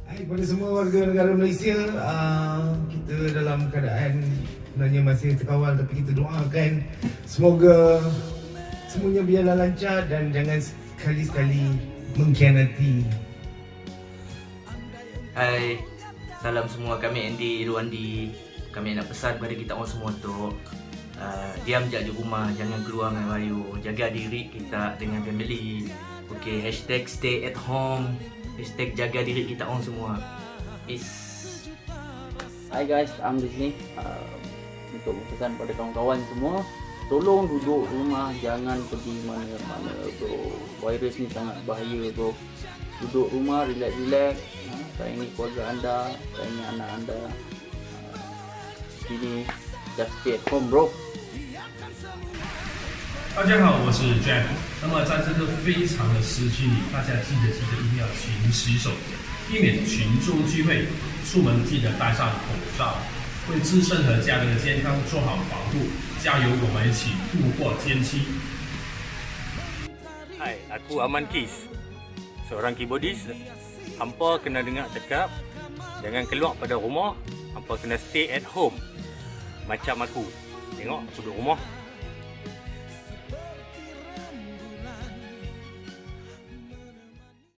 Hai kepada semua warga negara Malaysia, kita dalam keadaan sebenarnya masih terkawal, tapi kita doakan semoga semuanya berjalan lancar dan jangan sekali-sekali mengkhianati. Hai, salam semua, kami Andy Irwandi. Kami nak pesan kepada kita orang semua tu, diam je di rumah, jangan keluar dengan Melayu, jaga diri kita dengan family. Okay, hashtag stay at home, hashtag jaga diri kita orang semua. Peace. Hi guys, I'm di sini untuk pesan pada kawan-kawan semua, tolong duduk rumah, jangan pergi mana-mana bro. Virus ni sangat bahaya bro. Duduk rumah, relax-relax. Sayangi keluarga anda, sayangi anak anda. Sini just stay at home bro. 大家好，我是 Jack。那么在这个非常的时期里，大家记得一定要勤洗手，避免群众聚会。出门记得戴上口罩，为自身和家人的健康做好防护。加油，我们一起度过艰期。Hai, aku Aman Kis, seorang keyboardist. Hampa kena dengar cakap, jangan keluar pada rumah, hampa kena stay at home. Macam aku, tengok aku duduk rumah,